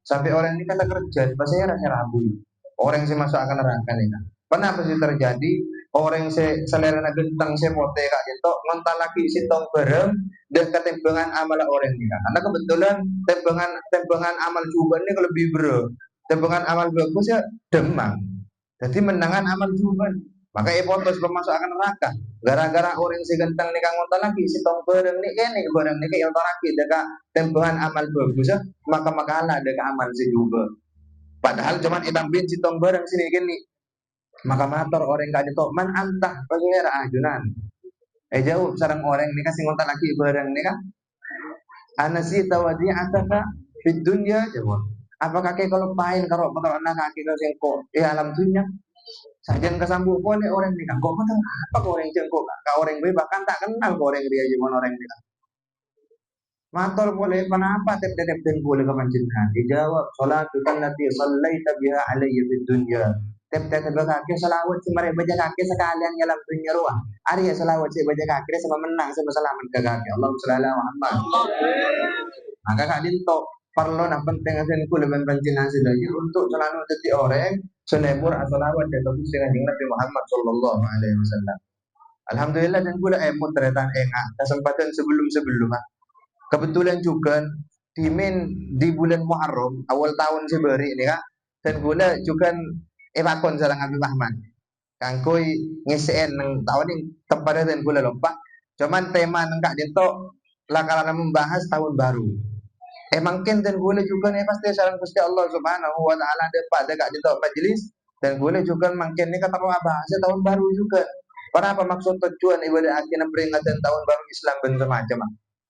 Sampai orang ini kata kerja, pasnya rasa rabu. Orang yang masuk akan neraka nih kan. Kenapa sih terjadi? Orang yang selera genteng saya pote kak itu ngontal lagi si tong bareng dan ketembangan amal orang ini kan. Karena kebetulan tembangan amal juga ini lebih bro. Tembangan amal bagus ya demang. Jadi menangan amal juga. Maka ipotos bermasuk akan neraka. Gara-gara orang si genteng nih kang ngontal lagi si tong bareng nih kene bareng nih kayak lagi dekat tembangan amal bagus ya maka makalah dekat amal si juga. Padahal cuman idam bin si tong bareng sini gini. Maka mator orang gak ada man antah pengira ajunan. Jauh sarang orang ini kasih ngontak lagi bareng ini kan. Anasi tawadi ataka fit dunya jawab. Apakah kakek kalau pain kalau anak kakek kalau sengko alam dunia sajian kesambung boleh orang ini kan. Kok betul apa orang jengkok kak orang gue bahkan tak kenal orang dia cuman orang ini kan. Mator boleh kenapa tep-tep boleh kepancingan? Dijawab salat kan nanti sallaita biha alayya fid dunya. Tep-tep kaki selawat semare baca kaki sekalian dalam dunia ruah. Ari ya selawat saya baca kaki sama menang sama selamat ke kaki. Allahumma shalli ala Muhammad. Maka kak dinto perlu nak penting asin ku lebih pancingan sedaya untuk selalu jadi orang senebur selawat dan bagus dengan Nabi Muhammad sallallahu alaihi wasallam. Alhamdulillah dan pula ternyata enggak kesempatan sebelum-sebelumnya. Kebetulan juga di bulan Muharram awal tahun seberi ini kan dan pula juga pakon sarang Habib Ahmad kangkoi ngisiin nang tahun ini tempatnya dan pula lompat cuman tema nang kak dito lakalan membahas tahun baru mungkin dan pula juga nih pasti sarang Gusti Allah Subhanahu wa taala ada kak dito majelis dan pula juga mungkin ini kata bahasa tahun baru juga. Apa maksud tujuan ibadah akhirnya peringatan tahun baru Islam dan semacam.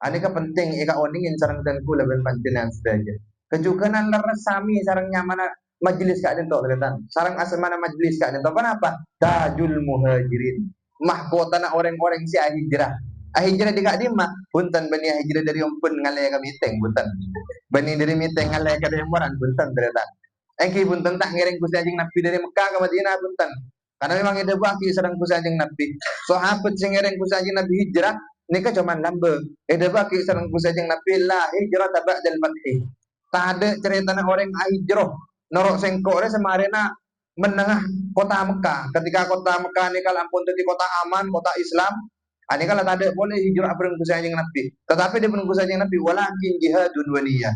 Ini penting ika oningin sarang dan kula ben panjenengan sedaya. Kejuganan leresami sarang nyamana majelis kak dento ternyata. Sarang asmana majelis kak dento kenapa? Tajul muhajirin. Mahkota na orang-orang si hijrah. Hijrah di kak dimah. Buntan bani hijrah dari umpun ngalaya ka miteng buntan. Bani dari miteng ngalaya ka dari muran buntan ternyata. Engki buntan tak ngiring ku anjing Nabi dari Mekah ke Madinah buntan. Karena memang ada baki sareng ku anjing Nabi. Sahabat sing ngiring ku anjing Nabi hijrah nika cuman lambe. Ada baki sareng ku anjing Nabi la hijrah tabak dan fathih. Tak ada cerita orang hijrah. Norok sengkore semarena menengah kota Mekah. Ketika kota Mekah ini kalau ampun jadi kota aman, kota Islam, ini kalau tak ada boleh hijrah bareng ku anjing Nabi. Tetapi di bareng ku anjing Nabi walakin jihadun waniyah.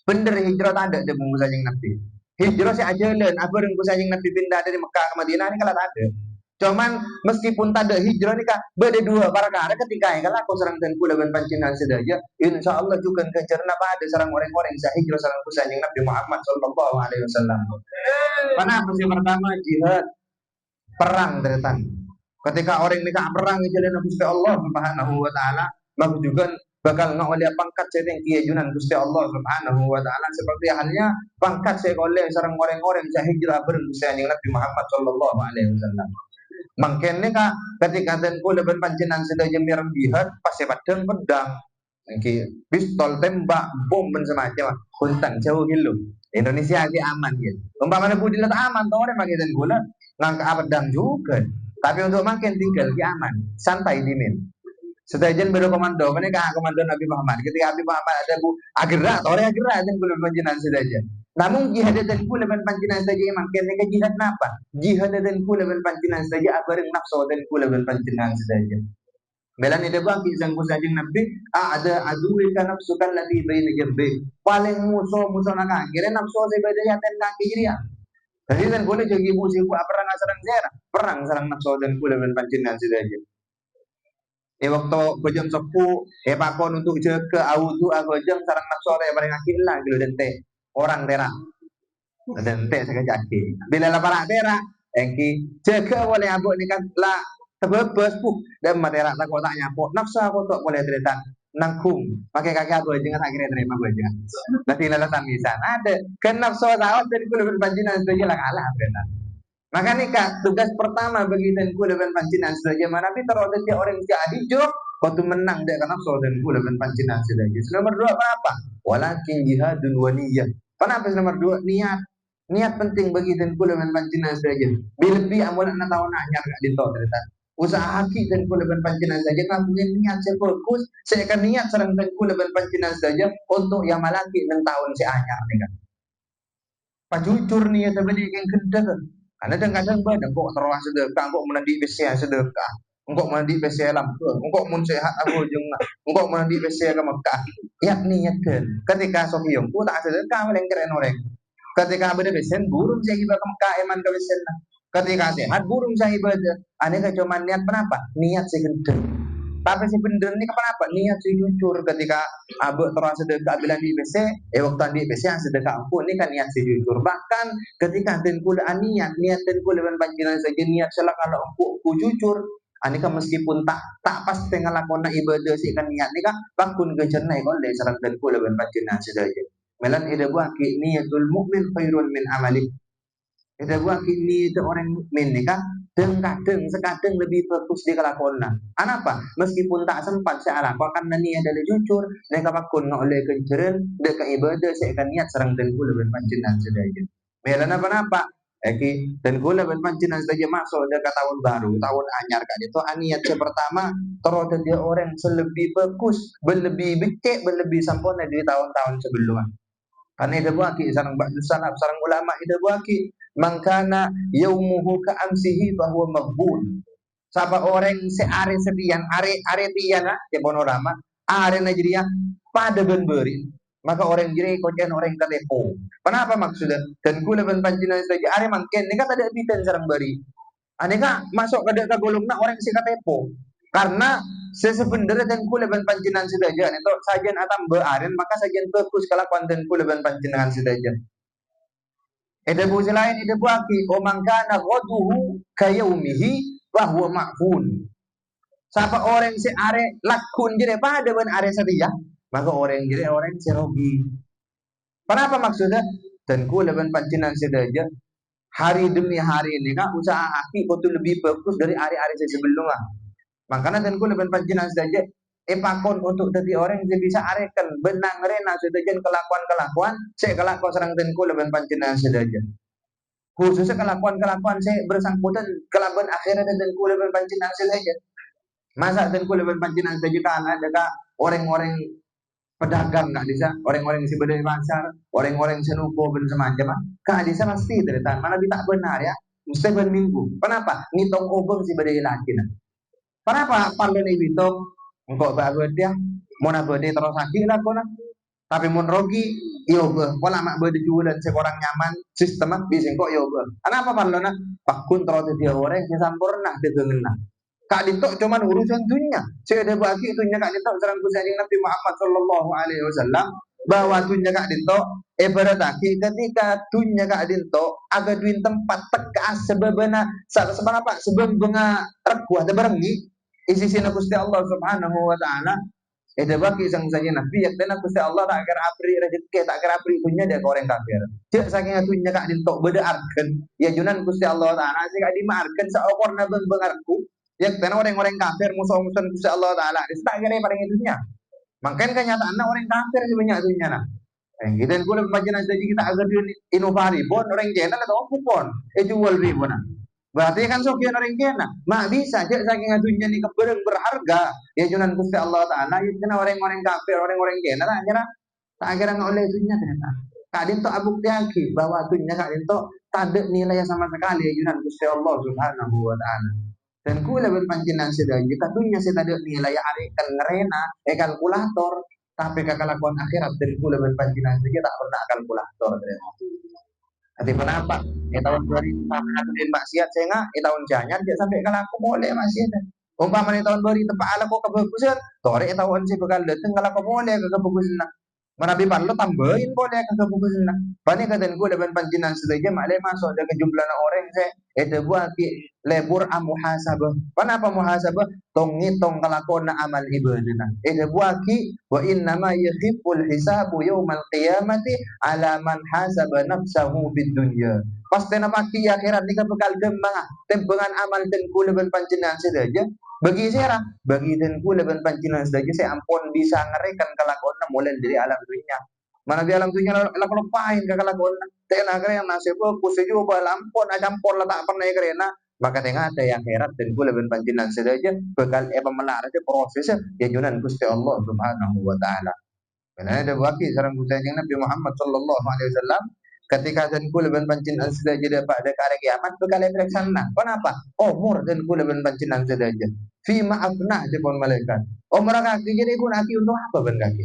Bener hijrah tak ada di bareng ku anjing Nabi. Hijrah si ajalan, apa bareng ku anjing Nabi pindah dari Mekah ke Madinah ini kalau tak ada. Cuman meskipun tak ada hijrah nih kak, beda dua perkara ketika kalau aku serang dan kula dan pancingan sedaya, insya Allah juga kejarna ada serang orang-orang yang hijrah serang kusanjing Nabi Muhammad Sallallahu Alaihi Wasallam. Kenapa sih pertama jihad perang deretan. Ketika orang ini kak perang jalan Gusti Allah Subhanahu Wa Taala, maka juga bakal ngoleh pangkat saya yang kiajunan Gusti Allah Subhanahu Wa Taala seperti halnya pangkat saya oleh serang orang-orang yang hijrah bareng kusanjing Nabi Muhammad Sallallahu Alaihi Wasallam. Mangkene kak ketika dan kula ben panjenengan sedaya mireng jihad pasti padang pedang niki pistol tembak bom dan semacam punten jauh gitu Indonesia lagi aman gitu umpamanya budi lah aman tuh orang pakai dan kula ngangkat pedang juga tapi untuk makin tinggal di aman santai dimin sedajan baru komando mana kak komando Nabi Muhammad ketika Nabi Muhammad ada bu agerak orang agerak dan kula panjenengan sedaya. Namun jihad dan kula ben pancingan saja makin ke jihad napa? Jihad dan kula ben pancingan saja abareng nafsu dan kula ben pancingan saja. Belan ida bang kisang kusajing Nabi ada aduwi kan nafsu kan lagi baina jambi. Paling musuh nak kira nafsu saya beda yaten kaki dia. Jadi dan kula jadi musuh perang sareng zera, perang sareng nafsu dan kula ben pancingan saja. Waktu kujang sepu, pakon untuk ke audu agojang sarang nafsu ya bareng akhir lah gitu dente. Orang terak dan teh saya jadi bila lapar terak engki jaga boleh abuk ni kan lah tebebes puh dan materak tak kotak nyapok nafsu aku tak boleh cerita nangkum pakai kaki aku aja nggak akhirnya terima gue aja nanti lalatan misan ada kan nafsu tahu dari kulit berpanjinan saja lah kalah benar maka nih kak tugas pertama bagi dan kulit berpanjinan saja mana tapi terus dia orang yang hijau waktu menang dia kan nafsu dan kulit berpanjinan saja nomor dua apa walakin jihadun waniyah. Kenapa nomor dua niat penting bagi dan kula dan pancingan saja. Lebih amulan na tahu nanya gak dito ternyata. Usaha haki dan kula dan pancingan saja kan punya niat saya fokus saya akan niat serang dan kula dan pancingan saja untuk yang malaki 6 tahun si anyar nih kan. Pajujur nih ya beli yang kedeng. Karena kadang badan kok terus sedekah, kok menandi besi sedekah. Engkau mandi besi alam, engkau mun sehat aku jeung, engkau mandi besi ke Mekah. Ya niatkeun. Ketika sohiyong ku tak sedekah paling keren orang. Ketika beda besen burung saya ibadah ke Mekah eman ke besen. Ketika sehat burung saya ibadah. Aneh cuma niat kenapa? Niat sih gendeng. Tapi si bener ini kenapa? Niat si jujur ketika abu terus sedekah bilang di BC, waktu di BC yang sedekah aku ini kan niat si jujur. Bahkan ketika tenkul niat tenkul dengan panjiran saja niat salah kalau aku jujur. Ani kan meskipun tak pas tengah lakona ibadah sih kan niat ni kan bakun ke cernai kon dari sarang tenkul dengan panjiran saja. Melan ida buah ki niatul mukmin khairun min amali. Kita buat kini itu orang mukmin nih kan, kadang sekadang lebih fokus di kelakuan. Kenapa? Meskipun tak sempat saya lakukan dan niat adalah jujur, mereka pakun oleh kenceran, dekat ibadah saya akan niat serang dan gula berpancingan sedaya. Melan apa-apa, dan gula berpancingan sedaya masuk dekat tahun baru, tahun anyar kan itu niat saya pertama, terus dia orang selebih fokus, berlebih becek, berlebih sempurna di tahun-tahun sebelumnya. Karena ida buaki sarang ba'du salaf sarang ulama ida buaki mangkana yaumuhu ka amsihi bahwa maghbun. Sapa orang seare setian are tiana ya panorama are najriya pada benberi maka orang jiri kocan orang katepo. Kenapa maksudnya? Dan kula ben panjinan saja are mangken ni kan ada bidan sarang bari. Aneka masuk ke golongna orang si katepo. Karena sesebenarnya dan kule ban panjinan sedajan itu sajian atam bearen maka sajian fokus kalakuan dan kule ban panjinan sedajan. Ada buji lain ada buaki o mangkana ghaduhu kayaumihi bahwa ma'hun. Siapa orang si are lakun jadi pada ban are setia maka orang jadi orang si rogi. Kenapa maksudnya? Dan kule ban panjinan sedajan hari demi hari ini kan usaha hati itu lebih fokus dari hari-hari sebelumnya. Makanya dan ku lebih panjinan saja epakon untuk jadi orang yang bisa arekan benang rena saja kelakuan-kelakuan saya kelakuan serang dan ku lebih panjinan saja. Khususnya kelakuan-kelakuan saya bersangkutan kelakuan akhirnya dan ku lebih panjinan saja. Masa dan ku lebih panjinan saja kan ada orang-orang pedagang nggak bisa orang-orang si bedai pasar orang-orang senuko ben semacam kak bisa pasti dari tangan mana tidak benar ya mesti ben minggu kenapa ngitung obeng si bedai laki nah. Kenapa pandai itu engkau bagus dia mau nabodi terus lagi lah kona tapi mun rogi yo pola mak bodi jualan seorang nyaman sistem bisa kok yo kenapa pandai nak pakun terus dia orang yang sempurna dia kena kak ditok cuman urusan dunia saya ada bagi itunya kak ditok serang kusaing Nabi Muhammad Sallallahu Alaihi Wasallam bahwa tunya kak ditok ibarat ketika tunya kak ditok agak duit tempat tekas sebabana sebab apa sebab benga rekuah ada barengi isi sina Gusti Allah Subhanahu wa taala eda baki sang saja nabi yak dana Gusti Allah tak kira apri rezeki tak kira apri punya dia orang kafir cek saking atunya kak dintok beda arken ya junan Gusti Allah taala sing kak dimarken saokorna bengarku yak dana orang-orang kafir musuh-musuh Gusti Allah taala tak kira paling itunya makanya kenyataannya orang kafir sebanyak itunya nah gitu dan gue imagine aja kita agak inovasi bon orang China atau pun jual ribu nah berarti kan sokian orang kena, mak bisa aja saking adunya nih kebereng berharga. Ya junan Gusti Allah Taala, ya kena orang-orang kafir, orang-orang kena lah akhirnya tak akhirnya nggak oleh dunya ternyata. Kadin to abuk diaki bahwa dunya kadin to tak ada nilai sama sekali ya junan Gusti Allah Subhanahu Wa Taala. Dan kula berpanjinan sedaya jika dunya saya tak ada nilai hari kan ngerena, kalkulator, tapi kekalakuan akhirat dari kula berpanjinan saja tak pernah kalkulator ternyata. Nanti kenapa? Tahun 2000 ngaturin maksiat saya nggak, tahun jangan dia sampai kalau aku boleh maksiat. Umpama di tahun 2000 tempat ala kok kebagusan, tore tahun sih bakal dateng kalau aku boleh ke kebagusan. Manabi pan lo tambahin boleh ke kebagusan. Pani katen gue depan panjinan sedaya malah masuk dari jumlah orang saya itu buat lebur muhasabah. Kenapa muhasabah? Tong ngitung kelakuan amal ibadah. Itu buat wa inna ma yakhiful hisabu yaumal qiyamati ala man hasaba nafsahu bid dunya. Pasti nama ki akhirat ni bakal gembang tembangan amal dan kula ben panjenengan saja. Bagi saya bagi dan kula ben panjenengan saja saya ampun bisa ngerikan kelakuan mulai dari alam dunia. Mana di alam dunia la kelupain ke kelakuan. Tena kare yang nasib ku sejo balampon ajampon la tak pernah kerena maka tengah ada yang akhirat dan kula ben panjenengan saja bakal melar aja prosesnya ya junan Gusti Allah Subhanahu wa taala. Karena ada wakil sarang Nabi Muhammad sallallahu alaihi wasallam Ketika dan kula ben pancinaan sedaja pada hari kiamat bekal reksana. Kenapa? Umur dan kula ben pancinaan sedaja. Fima afna jepon malaikat. Umur kaki jadi pun aki untuk apa ben kaki?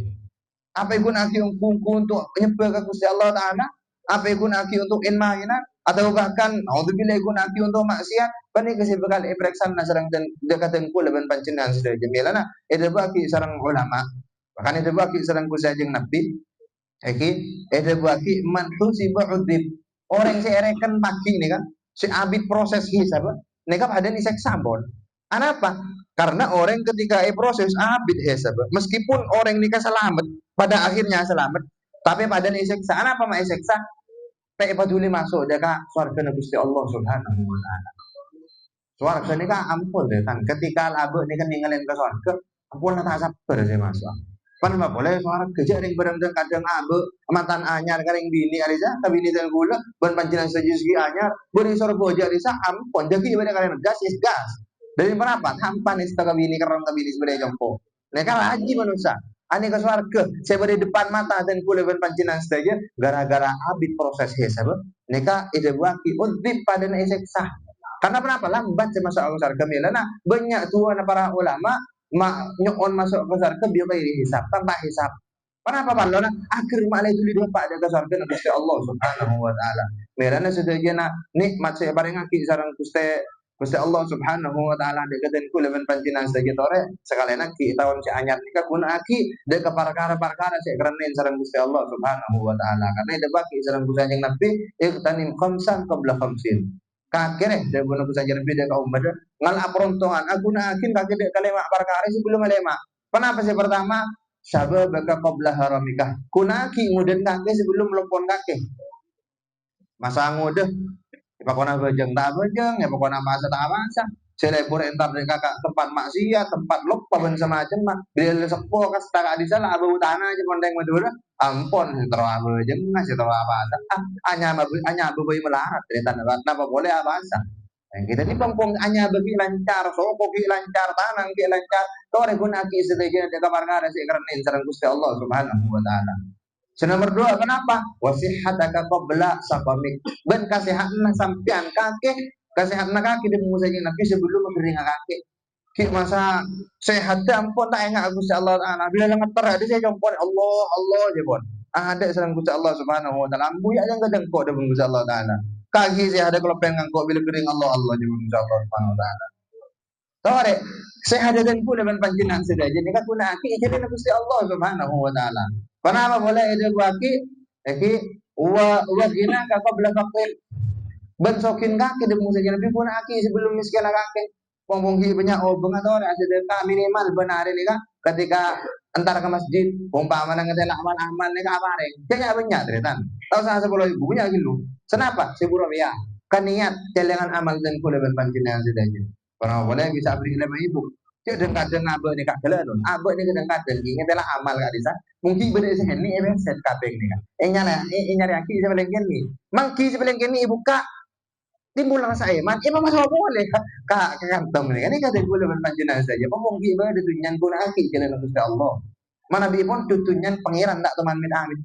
Apa ikun aki untuk nyembah ke Gusti Allah Ta'ala? Apa ikun aki untuk mainan? Atau bahkan naudzubillah ikun aki untuk maksiat? Pani kasi bekal ipreksana sareng dan dekatan kula ben pancinaan sedaja. Milana ida baki sareng ulama. Bahkan ida baki sareng kusajeng Nabi. Oke, ada bagi manhusiba udib. Orang si erekan pagi ini kan, si abid proses hisab, mereka ada nih sambon. Kenapa? Karena orang ketika proses abid hisab, meskipun orang nikah selamat, pada akhirnya selamat, tapi pada nih seksa. Kenapa mak seksa? Tak peduli masuk dekat surga Gusti Allah Subhanahu wa taala. Surga ini kan ampun deh kan. Ketika labu ini kan ninggalin ke surga, ampun tak sabar sih masuk. Pan mah boleh suara kerja ring bareng dan kadang abe mantan anyar karing bini alisa ka bini dan gula ban panjiran segi anyar beri sor boja alisa ampun jadi ibadah kalian gas is gas dari berapa hampan is ka bini kerong ka bini sebenarnya jompo mereka haji manusia ane ke swarga saya beri depan mata dan kula ban panjiran saja gara-gara abid proses hesab mereka ide waki udib pada iseksa karena kenapa lambat saya masuk surga milana banyak tuan para ulama nyokon masuk ke surga biar kayak hisap tanpa hisap. Kenapa Pak? Akhir malah itu lihat Pak ada surga na Gusti Allah Subhanahu wa taala. Merana sedayana nikmat saya bareng aki sareng Gusti Allah Subhanahu wa taala degaden kula men panjinan sedaya tore sekalian aki tahun si anyar nikah guna aki de ke perkara-perkara saya kerenin sareng Gusti Allah Subhanahu wa taala. Karena ida baki sareng Gusti Kanjeng Nabi iqtanim khamsan qabla khamsin. Kakek deh bunuh kusajar beda kaum pada ngal aprontongan aku nakin kakek dek kalemak perkara sebelum lema. Kenapa sih pertama sabab baka qabla haramikah. Kunaki nguden kakek sebelum lempon kakek. Masa ngudah pakona bajeng tak bajeng ya pakona masa tak masa. Selebur entar dari kakak tempat maksiat, tempat lupa dan semacam mah. Bila sepo kas tak di sana abu tanah aja pondeng madura. Ampun terus abu jeng ngasih terus apa anya abu bayi melarat dari tanah apa boleh apa asa. Kita di pangpong anya bagi lancar, sopo ki lancar, tanang ki lancar. Tore guna ki sebagai de kamar ngara si kerenin sareng Gusti Allah Subhanahu wa taala. Nomor dua, kenapa? Wasihataka qabla saqamik. Ben kasihatna sampean kakek, kasihatna kaki di musajin Nabi sebelum berdiri kakek. Ki masa sehat ampun tak enggak Gusti Allah taala. Bila ngeter ada saya jompon Allah Allah jebon. Ada sareng Gusti Allah Subhanahu wa taala. Ambu ya yang gadang kok dengan Gusti Allah taala. Kaki saya ada kalau pengen kok bila kering Allah Allah jebon Gusti Allah Subhanahu wa taala. Tore sehat dan pun dengan panjenengan sudah jadi kan guna aki jadi Gusti Allah Subhanahu wa taala. Kenapa boleh ada baki? Wa gina kakak belah fakir. Bensokin kaki di musa Nabi pun aki sebelum miskin kaki. Pompong banyak obeng atau ada sedekah minimal benar ini kan ketika antar ke masjid umpama nang ngetelak aman nih kaparing. Kayaknya banyak cerita. Tahu saya 10.000 punya gitu. Kenapa? Sibuk ya. Kan niat celengan amal dan kula ben panjenengan sedaya. Para boleh bisa beri 5.000. Cek kadang abe nih kak jalan, abe nih kadang ingat lah amal kak desa. Mungkin beda sih ini set kabeng nih kak. Nyari aki sebelah kini. Mangki sebelah kini ibu kak timbul rasa iman. Emang masuk boleh kak kantong nih. Ini kata gue lepas panjenengan saja. Mungkin ibadah tunyan guna aki jalan Gusti Allah. Mana bi pun tunyan pangeran tak teman min amit.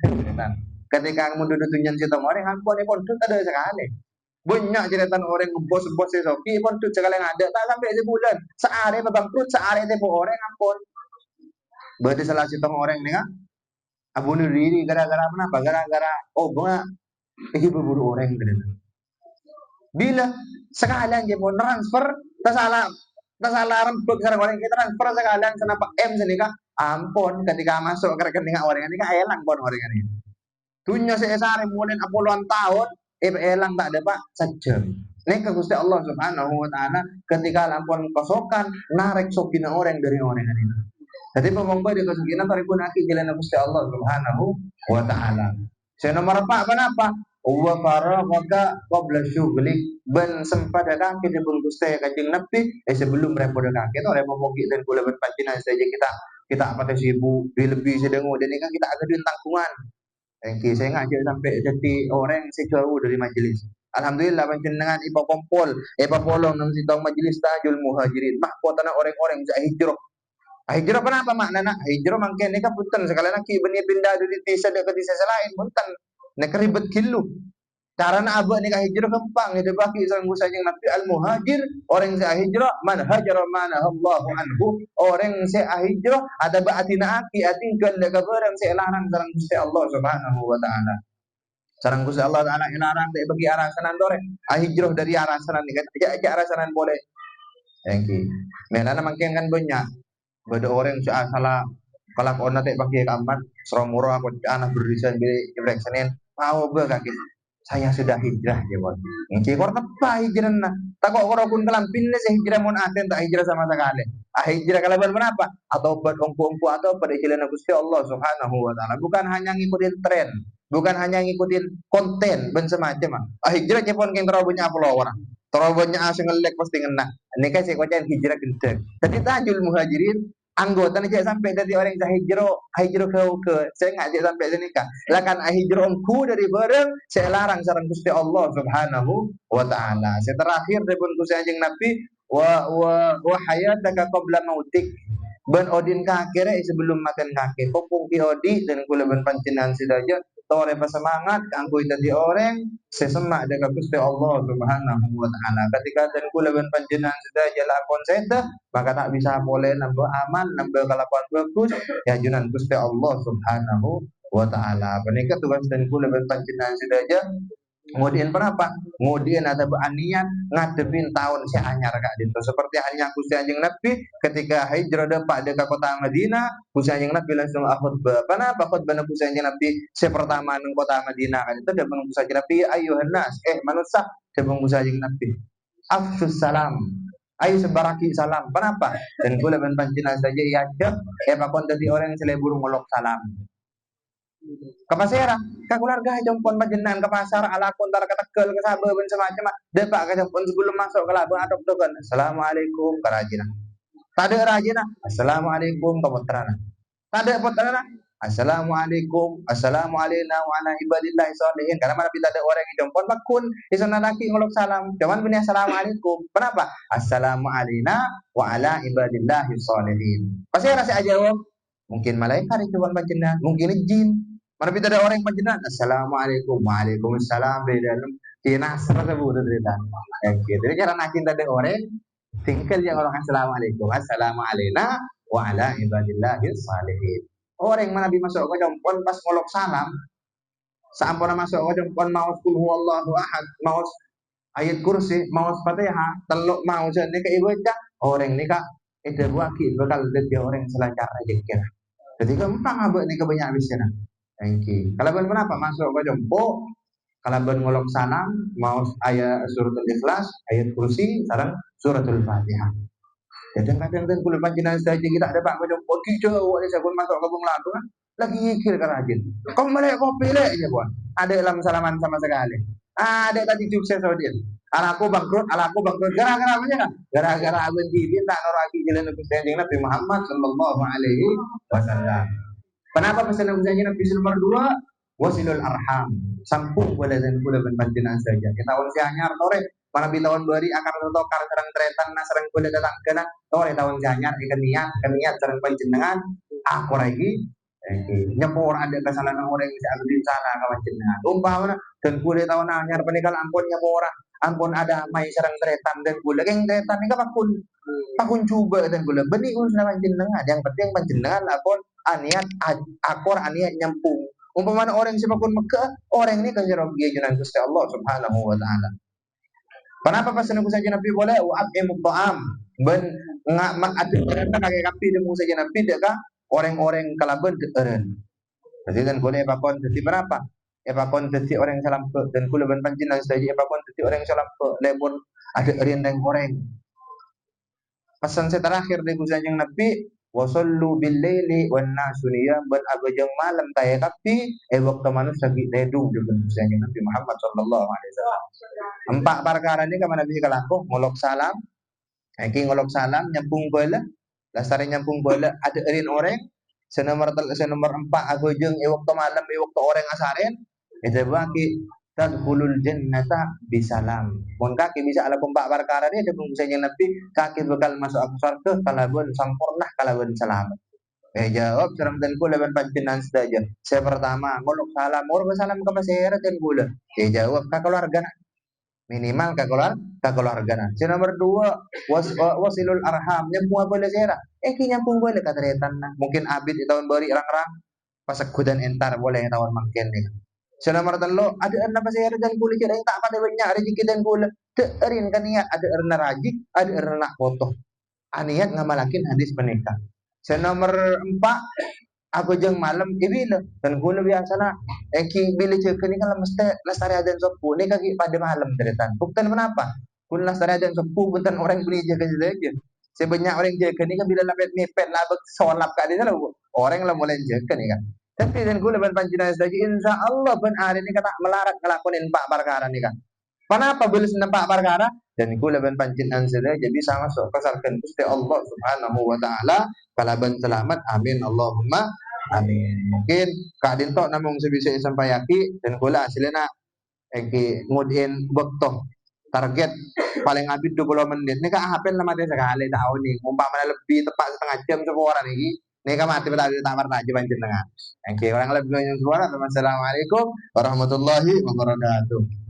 Ketika kamu duduk tunyan si orang aku nih pun ada sekali. Banyak cerita orang bos-bos Sofi pun tuh sekali ada tak sampai sebulan sehari bangkrut sehari itu orang ampun berarti salah satu orang nih kan abu diri gara-gara apa gara-gara oh bunga ini berburu orang gitu bila sekalian dia mau transfer tak salah rempuk sekarang orang kita transfer sekalian kenapa M sini kan ampun ketika masuk ke rekening orang ini kan elang pun orang ini dunia sehari mulai puluhan tahun elang tak ada pak sejam. Nek ke Gusti Allah Subhanahu wa taala ketika lampun kosokan narik sokina orang dari orang ini. Jadi pemonggo di kesukina tarikun aki jalan Gusti Allah Subhanahu wa taala. Saya nomor 4 kenapa? Wa faragaka qabla syughlik ben sempada kaki di pun Gusti Kanjeng Nabi sebelum repot kaki itu repot mogi dan kula berpancingan saja kita apa sibuk lebih sedang dan ini kan kita ada di tanggungan. Saya ngajak sampai jadi orang sejauh dari majelis. Alhamdulillah panjenengan ipa kompol, ipa polong nang sitong majelis Tajul Muhajirin. Mahkotana orang-orang yang hijrah. Hijrah kenapa maknana? Hijrah mangken ini kan punten sekali lagi benih pindah dari desa ke desa lain punten. nek ribet kilu. Karena abah nikah hijrah gampang itu bagi sanggup saja Nabi al muhajir orang yang hijrah man hajara mana Allahu anhu orang yang hijrah ada baatina aki atingkan lega barang saya larang sareng Gusti Allah Subhanahu wa taala. Sareng Gusti Allah taala larang teh bagi arasanan dore hijrah dari arasanan nikah aja arasanan boleh. Thank you. Melana mangkeng kan banyak. Bada orang yang salah kalau kau nanti pakai kamar seromuro aku anak berisan di Senin mau be kaki saya sudah hijrah ya bos. Engke kor apa hijrah na? Takok kor pun kelampin sih hijrah mon aten tak hijrah sama sekali. Hijrah kalaban berapa? Atau buat ongko-ongko atau pada jalan Gusti Allah Subhanahu wa taala. Bukan hanya ngikutin tren, bukan hanya ngikutin konten ben semacam. Hijrah cepon keng terobanya follower. Terobanya asing ngelek pasti ngena. Ini kan saya kocan hijrah gendeng. Jadi tajul muhajirin anggota nih sampai dari orang yang hijrah ke saya ngajak sampai sini kan lakan hijrah ku dari bareng saya larang sareng Gusti Allah Subhanahu wa taala saya terakhir dari pun Gusti anjing Nabi wa hayataka qabla mautik ben odin kakere sebelum makan kake popung ki odi dan kula ben pancenan sidaja tore semangat kanggo dadi orang sesemak dekat Gusti Allah Subhanahu wa taala ketika dan kula ben pancenan sidaja lakon seta maka tak bisa boleh nambah amal nambah kelakuan bagus ya junan Gusti Allah Subhanahu wa taala menika tugas dan kula ben pancenan sidaja kemudian kenapa? Kemudian ada niat ngadepin tahun si anyar kak itu seperti halnya Gusti Anjing Nabi ketika hijrah depak dekat kota Madinah Gusti Anjing Nabi langsung khutbah. Kenapa khutbah Gusti Anjing Nabi pertama nang kota Madinah kan itu ada Gusti Anjing Nabi ayuhan nas manusia ada Gusti Anjing Nabi afsus salam ayo sebaraki salam. Kenapa? Dan kula ben panjenengan saja ya pakon dadi orang yang selebur ngolok salam. Ke pasar, ke keluarga jompon panjenengan ke pasar ala kontar ketekel ke sabe ben semacam depak ke jompon sebelum masuk ke labang atau token. Assalamualaikum ke rajina. Tade rajina. Assalamualaikum ke putrana. Tade putrana. Assalamualaikum. Assalamualaikum wa ala ibadillahi sholihin. Karena mana kita ada orang yang jompon bakun isana laki ngolok salam. Cuman bini assalamualaikum. Kenapa? Assalamualaikum wa ala ibadillahi sholihin. Pasti rasa aja mungkin malaikat itu panjenengan, mungkin jin. Mana kita ada orang panjenengan, assalamualaikum, waalaikumsalam, beda kina serta budu cerita. Gitu. Jadi cara nak cinta ada orang, tinggal yang orang assalamualaikum, assalamualaikum, wa ala ibadillahis salihin. Orang mana bi masuk ke jompon pas ngolok salam, sampun masuk ke jompon maus kul huwallahu ahad, maus ayat kursi, maus Fatihah, teluk mau jadi ke ibu orang ni kak itu buaki bakal jadi orang selancar aja kira. Jadi gampang abek ni kebanyakan bisnya. Thank you. Kalau kenapa masuk ke jompo, kalau ngolok salam, mau ayat suratul ikhlas, ayat kursi, sekarang suratul fatihah. Jadi kadang-kadang kulit panjenengan saja kita ada pak ke jompo, kijau, ada sabun masuk ke bung lagu, lagi ngikir kan rajin. Kau melek kopi lek aja buat. Ada dalam salaman sama sekali. Ada tadi sukses dia. Anakku bangkrut gara-gara apa ya? Gara-gara abang diminta noraki jalan Nabi Muhammad Sallallahu Alaihi Wasallam. Kenapa pesan Nabi Nabi nomor 2? Wasilul arham. Sampung boleh dan boleh panjenengan saja. Kita tahun si anyar tore, para bi tahun 2 akan tokar sareng tretan sareng boleh datang kena tore tahun si anyar keniat sareng panjenengan aku lagi nyepor ada kesalahan orang yang saya salah ke panjenengan. Umpama dan boleh tahun anyar penikal ampun nyepor ampun ada mai sareng tretan dan boleh keng tretan ini pakun coba dan boleh benih usaha panjenengan. Yang penting panjenengan lapor aniat akor aniat nyampung. Umpamanya orang yang sepakun Mekah, orang ini kasih rogi jalan Gusti Allah Subhanahu wa taala. Kenapa pas Nabi saja Nabi boleh wa'atimut ta'am ben mak atu karena kage kapi demu saja Nabi deka orang-orang kalaban deureun. Jadi dan boleh pakon dadi berapa? Pakon dadi orang salam ke dan kula ben panjenengan saja pakon dadi orang salam ke lebon ada eureun yang orang. Pesan saya terakhir dari Gusti Nabi wasallu bil laili wan nasu niyam ban abajang malam taya tapi waktu manusia lagi redung dengan Gusti Nabi Muhammad sallallahu alaihi wasallam. Empat perkara ini kemana Nabi kalaku ngolok salam, ngolok salam nyambung bola, lasare nyambung bola ada erin orang senomor 4 abajang waktu malam waktu orang asaren itu bagi tadkhulul jannata bisalam. Mun kaki bisa ala pempak perkara ni ada Gusti Nabi kaki bakal masuk aku surga kalaban sampurna kalaban selamat. Jawab sareng dan kula ban pancenan saja. Saya pertama ngolok salam, ngolok salam ke masyarakat dan kula. Jawab ke keluarga minimal ke keluarga. Si nomor dua wasilul arham nyambung boleh sera. Nyambung boleh katretan na. Mungkin abid di tahun bari orang-orang pasakudan entar boleh tahun mangken ni. Si nomor telu ada erna pasera dan kula jadi tak pada banyak rezeki dan kula. Terin kan niat ada erna rajik, ada erna foto. Aniat ngamalakin hadis menikah. Si nomor empat aku jeng malam ibila dan gula biasa na ki bili cek ni kan mesti lestari adan sopu ni kaki pada malam teretan bukan kenapa kun lestari adan sopu bukan orang beli jaga saja sebanyak orang jaga ni kan bila lapet mepet labek solap kali sana orang lah mulai jaga ni kan tapi dan gula ban panjina saja insya Allah ban hari ni kata melarat ngelakuin pak perkara ni kan kenapa boleh senempak perkara dan kula ban panjenengan saja bisa masuk kesarkan Gusti Allah Subhanahu wa taala kalaban selamat amin Allahumma amin. Mungkin Kak Dinto namung sebisa sampai yaki dan kula hasilnya ngudin bekto target paling habis 20 menit. Ini Kak hapin lama dia sekali tahun nih. Umpamanya lebih tepat setengah jam sebuah orang ini. Ini Kak mati pada tamar aja panjenengan. Oke, orang lebih banyak suara. Assalamualaikum warahmatullahi wabarakatuh.